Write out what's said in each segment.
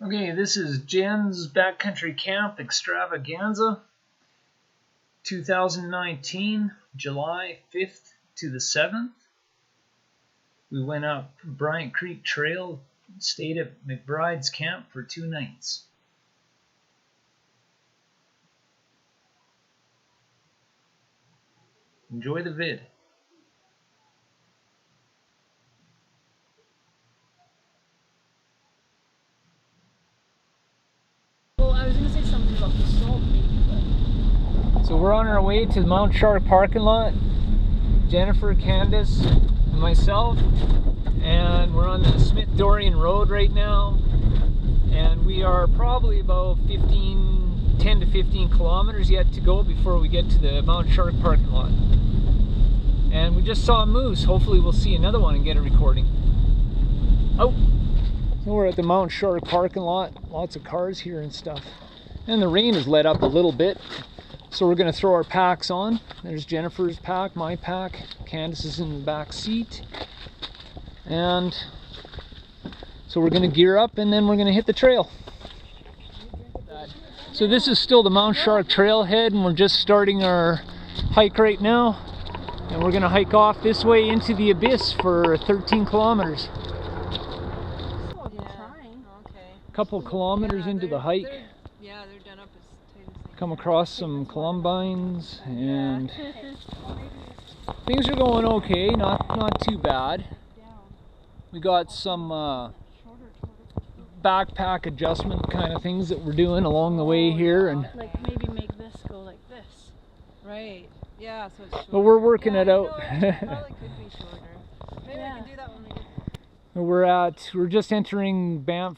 Okay, this is Jen's Backcountry Camp Extravaganza 2019, July 5th to the 7th. We went up Bryant Creek Trail, stayed at McBride's camp for 2 nights. Enjoy the vid. Well, I was going to say something about the salt maybe, but... So we're on our way to the Mount Shark parking lot. Jennifer, Candace, and myself. And we're on the Smith-Dorian Road right now. And we are probably about 10 to 15 kilometers yet to go before we get to the Mount Shark parking lot. And we just saw a moose. Hopefully we'll see another one and get a recording. Oh! So we're at the Mount Shark parking lot. Lots of cars here and stuff. And the rain has let up a little bit. So we're going to throw our packs on. There's Jennifer's pack, my pack. Candace is in the back seat. And so we're going to gear up and then we're going to hit the trail. So this is still the Mount Shark trailhead and we're just starting our hike right now. And we're going to hike off this way into the abyss for 13 kilometers. A couple kilometers into the hike. They're done up as tight as they Come across some columbines and things are going okay, not too bad. We got some backpack adjustment kind of things that we're doing along the way here, and like maybe make this go like this. Right. Yeah, so it's shorter. But we're working it out. It probably could be shorter. Maybe I can do that when we get... We're just entering Banff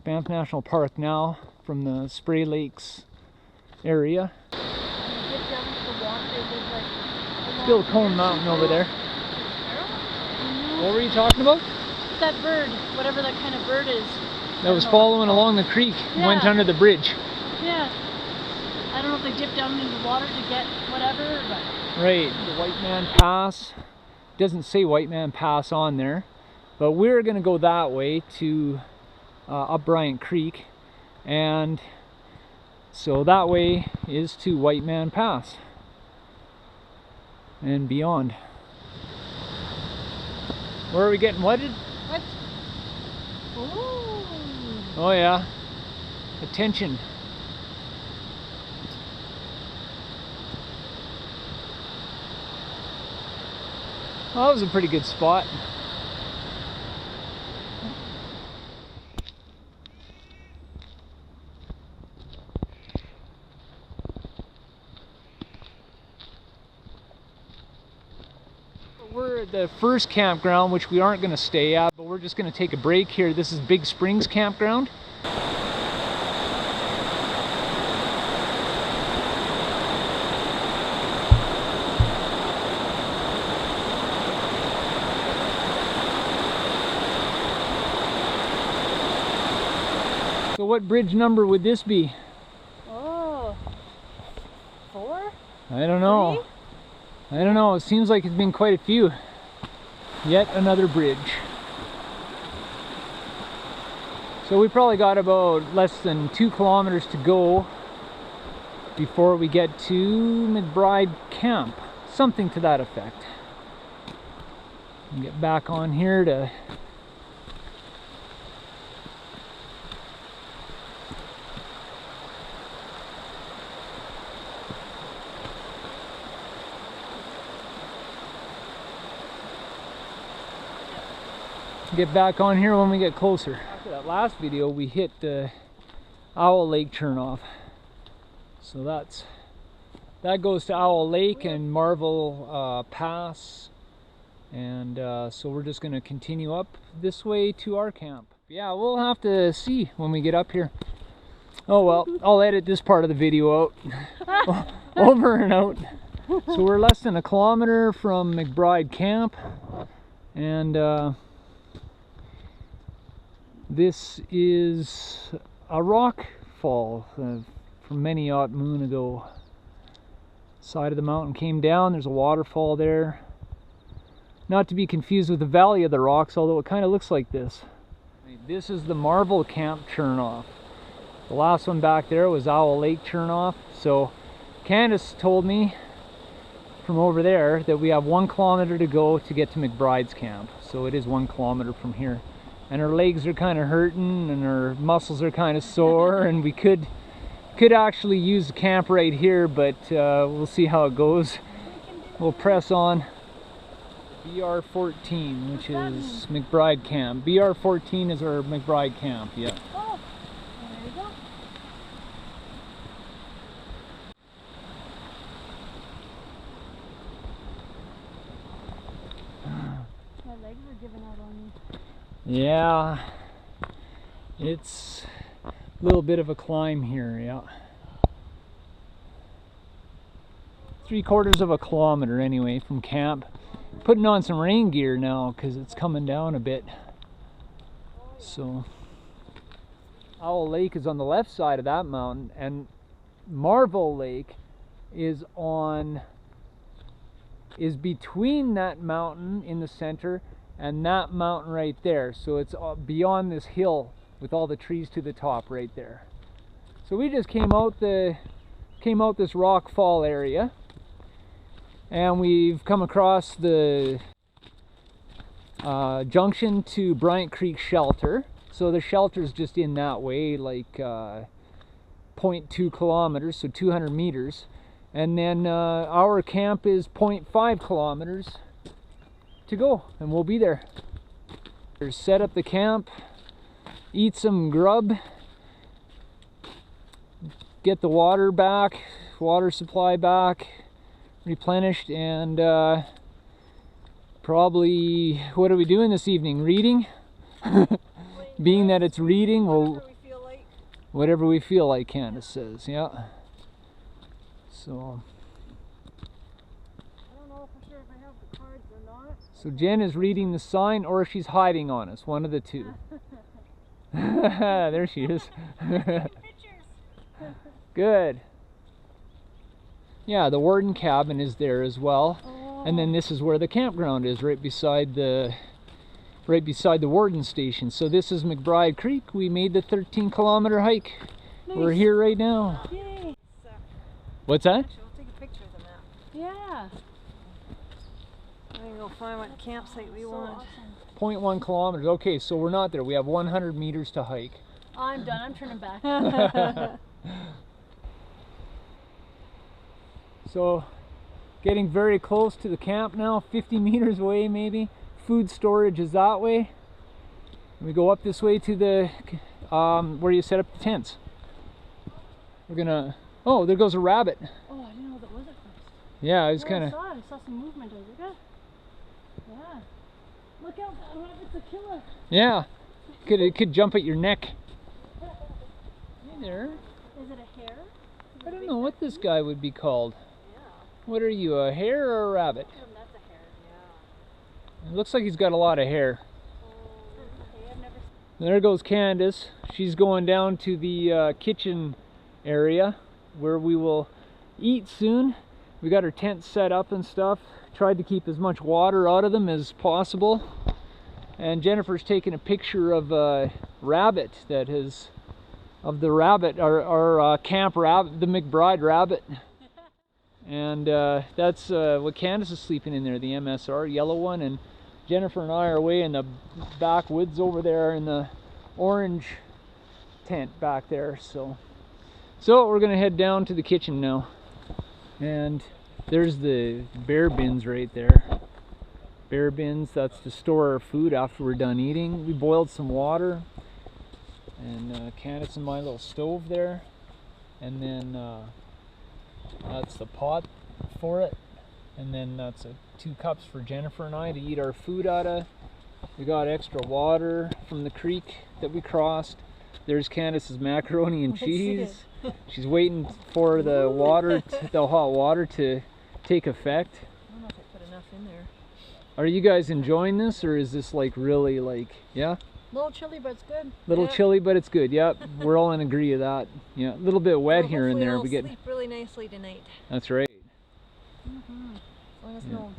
National Park now from the Spray Lakes area. Still Cone Mountain over there. What were you talking about? That bird, whatever that kind of bird is. That was following along the creek, went under the bridge. Yeah. I don't know if they dipped down into the water to get whatever, but... Right, the White Man Pass. Doesn't say White Man Pass on there, but we're going to go that way to up Bryant Creek, and so that way is to White Man Pass and beyond. Where are we getting wetted? What? Ooh. Oh yeah, attention. Well, that was a pretty good spot. We're at the first campground, which we aren't going to stay at, but we're just going to take a break here. This is Big Springs Campground. So what bridge number would this be? Oh, 4? I don't know. 3? I don't know, it seems like it's been quite a few. Yet another bridge. So we probably got about less than 2 kilometers to go before we get to McBride Camp. Something to that effect. And get back on here to when we get closer. After that last video we hit the Owl Lake turnoff. So that goes to Owl Lake and Marvel Pass, and so we're just going to continue up this way to our camp. Yeah, we'll have to see when we get up here. Oh well, I'll edit this part of the video out. Over and out. So we're less than 1 kilometer from McBride Camp, and this is a rock fall from many odd moon ago. Side of the mountain came down, there's a waterfall there. Not to be confused with the Valley of the Rocks, although it kind of looks like this. This is the Marvel Camp turnoff. The last one back there was Owl Lake turnoff. So Candace told me from over there that we have 1 kilometer to go to get to McBride's camp. So it is 1 kilometer from here. And our legs are kind of hurting and our muscles are kind of sore, and we could actually use the camp right here, but we'll see how it goes. We'll press on. BR14, which is McBride camp. BR14 is our McBride camp, yeah. Oh, there you go. My legs are giving out on me. Yeah, it's a little bit of a climb here, yeah. 3/4 of a kilometer anyway from camp. Putting on some rain gear now because it's coming down a bit. So Owl Lake is on the left side of that mountain, and Marvel Lake is between that mountain in the center and that mountain right there. So it's beyond this hill with all the trees to the top right there. So we just came out this rock fall area, and we've come across the junction to Bryant Creek shelter. So the shelter's just in that way, like 0.2 kilometers, so 200 meters. And then our camp is 0.5 kilometers to go, and we'll be there. Set up the camp, eat some grub, get the water back, water supply back, replenished, and probably, what are we doing this evening? Reading? Being that it's reading, we'll whatever we feel like, Candace says, yeah. So I don't know for sure if I have the cards or not. So Jen is reading the sign, or she's hiding on us, one of the two. There she is. Good. Yeah, the warden cabin is there as well. Oh. And then this is where the campground is, right beside the warden station. So this is McBride Creek. We made the 13-kilometer hike. Nice. We're here right now. Yay. What's that? Actually, we'll take a picture of the map. Yeah. I'm gonna go find what campsite we want. Awesome. 0.1 kilometers. Okay, so we're not there. We have 100 meters to hike. I'm done. I'm turning back. So, getting very close to the camp now, 50 meters away maybe. Food storage is that way. We go up this way to the where you set up the tents. We're gonna. Oh, there goes a rabbit. Oh, I didn't know that was at first. Yeah, I was kind of. I saw some movement. I was like, yeah. Look out, that rabbit's a killer. Yeah, it could jump at your neck. Hey there. Is it a hare? I don't know what this guy would be called. What are you, a hare or a rabbit? That's a hare, yeah. It looks like he's got a lot of hair. Okay, I've never seen. There goes Candace. She's going down to the kitchen area where we will eat soon. We got our tent set up and stuff. Tried to keep as much water out of them as possible. And Jennifer's taking a picture of a rabbit that is, of the rabbit, our camp rabbit, the McBride rabbit. And that's what Candace is sleeping in there, the MSR, yellow one. And Jennifer and I are away in the backwoods over there in the orange tent back there. So we're gonna head down to the kitchen now. And there's the bear bins right there. Bear bins, that's to store our food after we're done eating. We boiled some water. And Candace and my little stove there. And then that's the pot for it, and then that's 2 cups for Jennifer and I to eat our food out of. We got extra water from the creek that we crossed. There's Candace's macaroni and cheese. She's waiting for the water, the hot water to take effect. I don't know if I put enough in there. Are you guys enjoying this, or is this like really like, yeah? A little chilly, but it's good. Little chilly, but it's good. Yep, we're all in agree of that. Yeah, a little bit wet here and there. We get sleep really nicely tonight. That's right. As long as no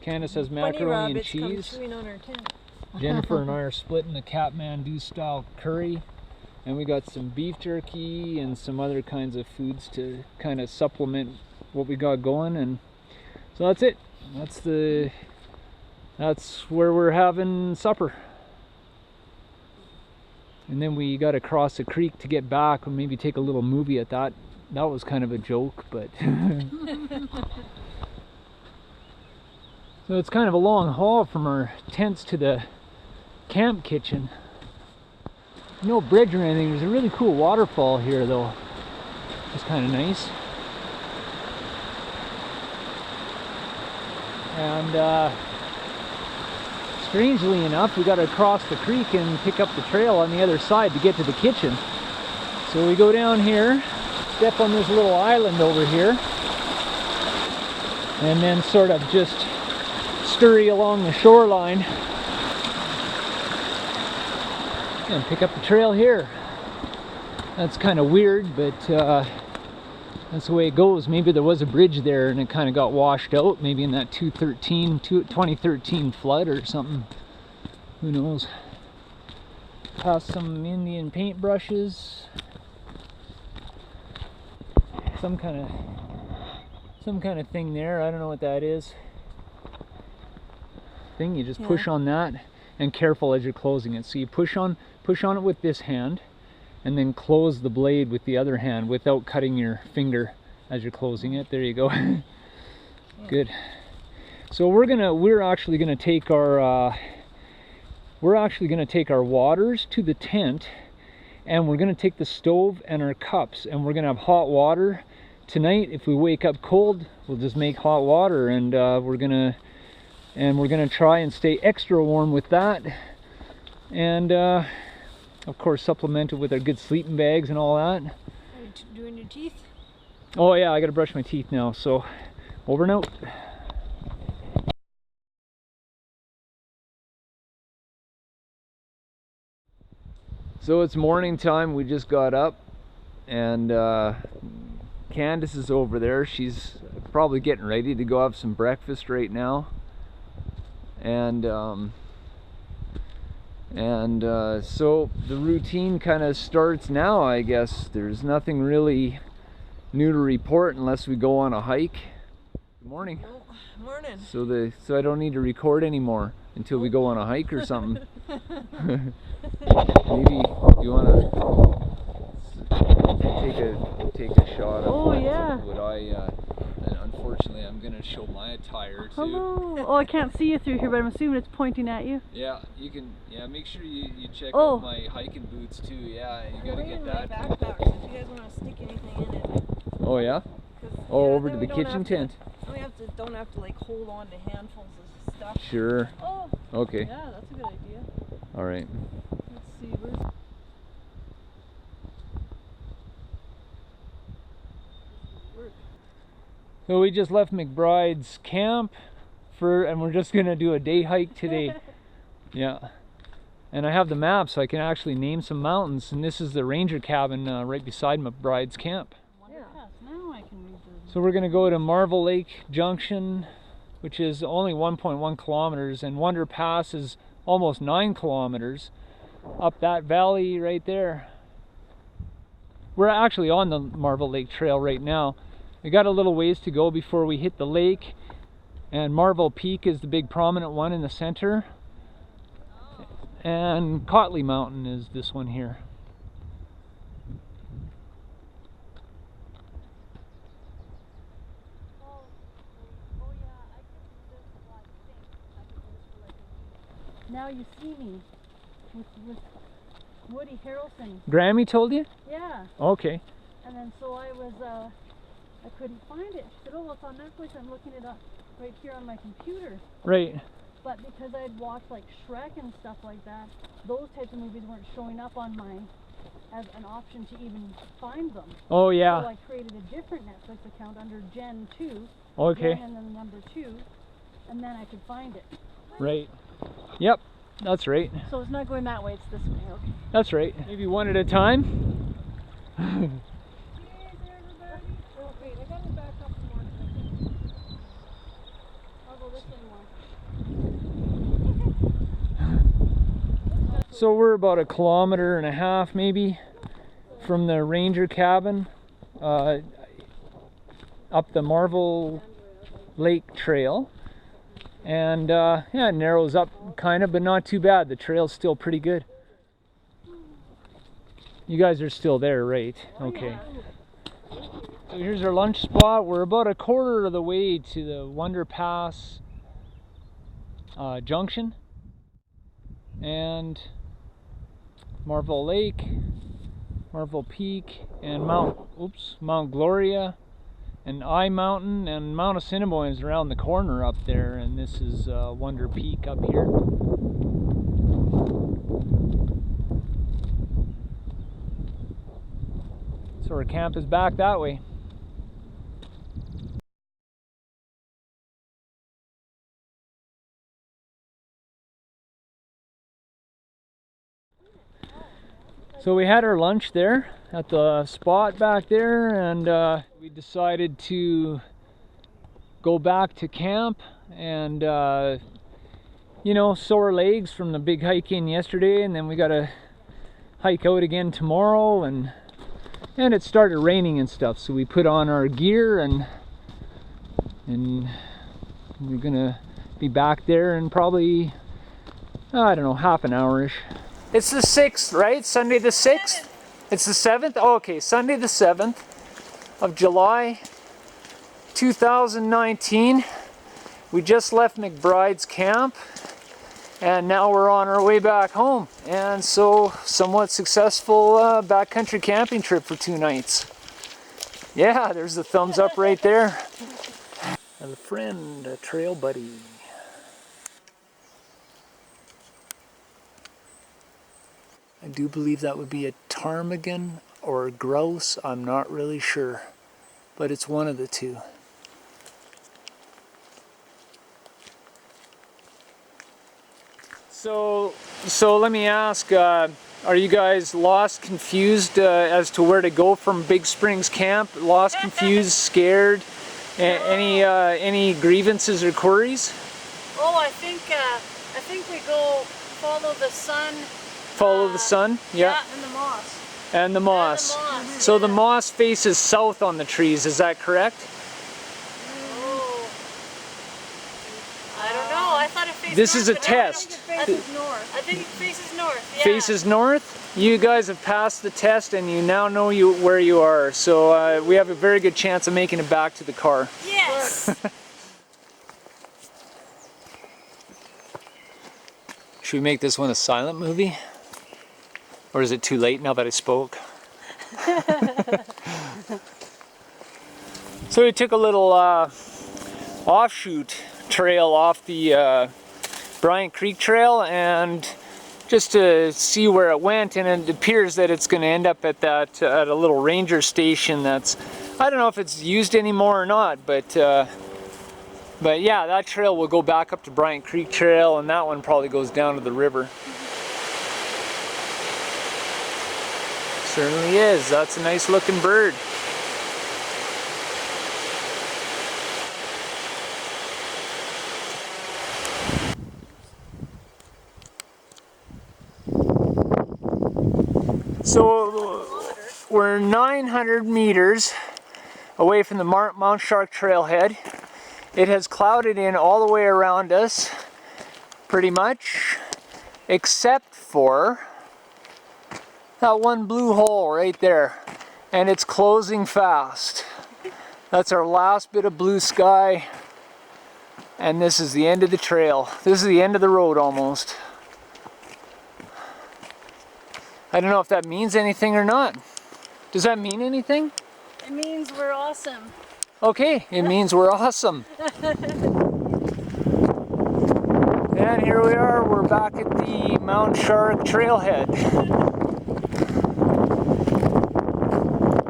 Candace has macaroni and cheese. Come chewing on our tent. Jennifer and I are splitting the Kathmandu style curry, and we got some beef jerky and some other kinds of foods to kind of supplement what we got going. And so that's it. That's where we're having supper. And then we got to cross the creek to get back and maybe take a little movie at that. That was kind of a joke, but so it's kind of a long haul from our tents to the camp kitchen. No bridge or anything. There's a really cool waterfall here though. It's kind of nice. And strangely enough, we got to cross the creek and pick up the trail on the other side to get to the kitchen. So we go down here, step on this little island over here, and then sort of just scurry along the shoreline and pick up the trail here. That's kind of weird, but that's the way it goes. Maybe there was a bridge there and it kind of got washed out, maybe in that 2013 flood or something. Who knows? Past some Indian paintbrushes. Some kind of thing there. I don't know what that is. Thing, you just push on that, and careful as you're closing it. So you push on it with this hand, and then close the blade with the other hand without cutting your finger as you're closing it. There you go. Good. So we're actually gonna take our waters to the tent, and we're gonna take the stove and our cups, and we're gonna have hot water tonight. If we wake up cold, we'll just make hot water, and we're gonna try and stay extra warm with that, and of course supplement it with our good sleeping bags and all that. Are you doing your teeth? Oh yeah, I gotta brush my teeth now, so over and out. So it's morning time. We just got up, and Candace is over there. She's probably getting ready to go have some breakfast right now. And so the routine kind of starts now, I guess. There's nothing really new to report unless we go on a hike. Good morning. Oh, morning. So I don't need to record anymore until we go on a hike or something. Maybe you want to take a shot of what I unfortunately I'm gonna show my attire too. Hello. Oh, I can't see you through here, but I'm assuming it's pointing at you. Yeah, you can. Yeah, make sure you check out my hiking boots too. Yeah, you gotta get that. Backpack, so if you guys want to stick anything in it. Oh yeah. Oh, over to the kitchen tent. Don't have to like hold on to handfuls of stuff. Sure. Oh. Okay. Yeah, that's a good idea. All right. Let's see. Where's So we just left McBride's camp and we're just gonna do a day hike today. Yeah. And I have the map so I can actually name some mountains, and this is the ranger cabin right beside McBride's camp. now I can read the... So we're gonna go to Marvel Lake Junction, which is only 1.1 kilometers, and Wonder Pass is almost 9 kilometers up that valley right there. We're actually on the Marvel Lake Trail right now. We got a little ways to go before we hit the lake, and Marvel Peak is the big prominent one in the center, and Cotley Mountain is this one here. Now you see me with Woody Harrelson. Grammy told you? Yeah. Okay. And then so I couldn't find it. She said, oh, it's on Netflix. I'm looking it up right here on my computer. Right. But because I'd watched like Shrek and stuff like that, those types of movies weren't showing up on mine as an option to even find them. Oh yeah. So I created a different Netflix account under Gen 2. Okay. Gen and then the number 2, and then I could find it. Right. Yep. That's right. So it's not going that way, it's this way. Okay. That's right. Maybe one at a time. So we're about 1.5 kilometers maybe from the ranger cabin up the Marvel Lake Trail. And yeah, it narrows up kind of, but not too bad. The trail's still pretty good. You guys are still there, right? Okay. So here's our lunch spot. We're about 1/4 of the way to the Wonder Pass junction and Marvel Lake, Marvel Peak, and Mount Gloria, and I Mountain, and Mount Assiniboine is around the corner up there, and this is Wonder Peak up here. So our camp is back that way. So we had our lunch there at the spot back there, and we decided to go back to camp and you know, sore legs from the big hike in yesterday, and then we got to hike out again tomorrow, and it started raining and stuff, so we put on our gear and we're gonna be back there in probably, I don't know, half an hour-ish. It's the 6th, right? Sunday the 6th? It's the 7th? Oh, okay, Sunday the 7th of July 2019. We just left McBride's camp and now we're on our way back home. And so, somewhat successful backcountry camping trip for 2 nights. Yeah, there's the thumbs up right there. And a friend, a trail buddy. I do believe that would be a ptarmigan or a grouse, I'm not really sure, but it's one of the two. So let me ask, are you guys lost, confused as to where to go from Big Springs Camp? Lost, confused, scared? Any grievances or queries? Oh, I think we go follow the sun. Follow the sun? Yeah. And the moss. And the moss. And the moss. So the moss faces south on the trees, is that correct? Oh. I don't know. I thought it faced This north, is a but test. I think it faces north. I think it faces north. Yeah. Faces north? You guys have passed the test and you now know where you are. So we have a very good chance of making it back to the car. Yes. Should we make this one a silent movie? Or is it too late now that I spoke? So we took a little offshoot trail off the Bryant Creek trail, and just to see where it went, and it appears that it's going to end up at that at a little ranger station that's, I don't know if it's used anymore or not, but yeah, that trail will go back up to Bryant Creek Trail, and that one probably goes down to the river. Certainly is. That's a nice looking bird. So we're 900 meters away from the Mount Shark trailhead. It has clouded in all the way around us, pretty much, except for that one blue hole right there, and it's closing fast. That's our last bit of blue sky, and this is the end of the trail. This is the end of the road almost. I don't know if that means anything or not. Does that mean anything? It means we're awesome. Okay, it means we're awesome. And here we are, we're back at the Mount Shark trailhead.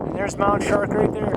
And there's Mount Shark right there.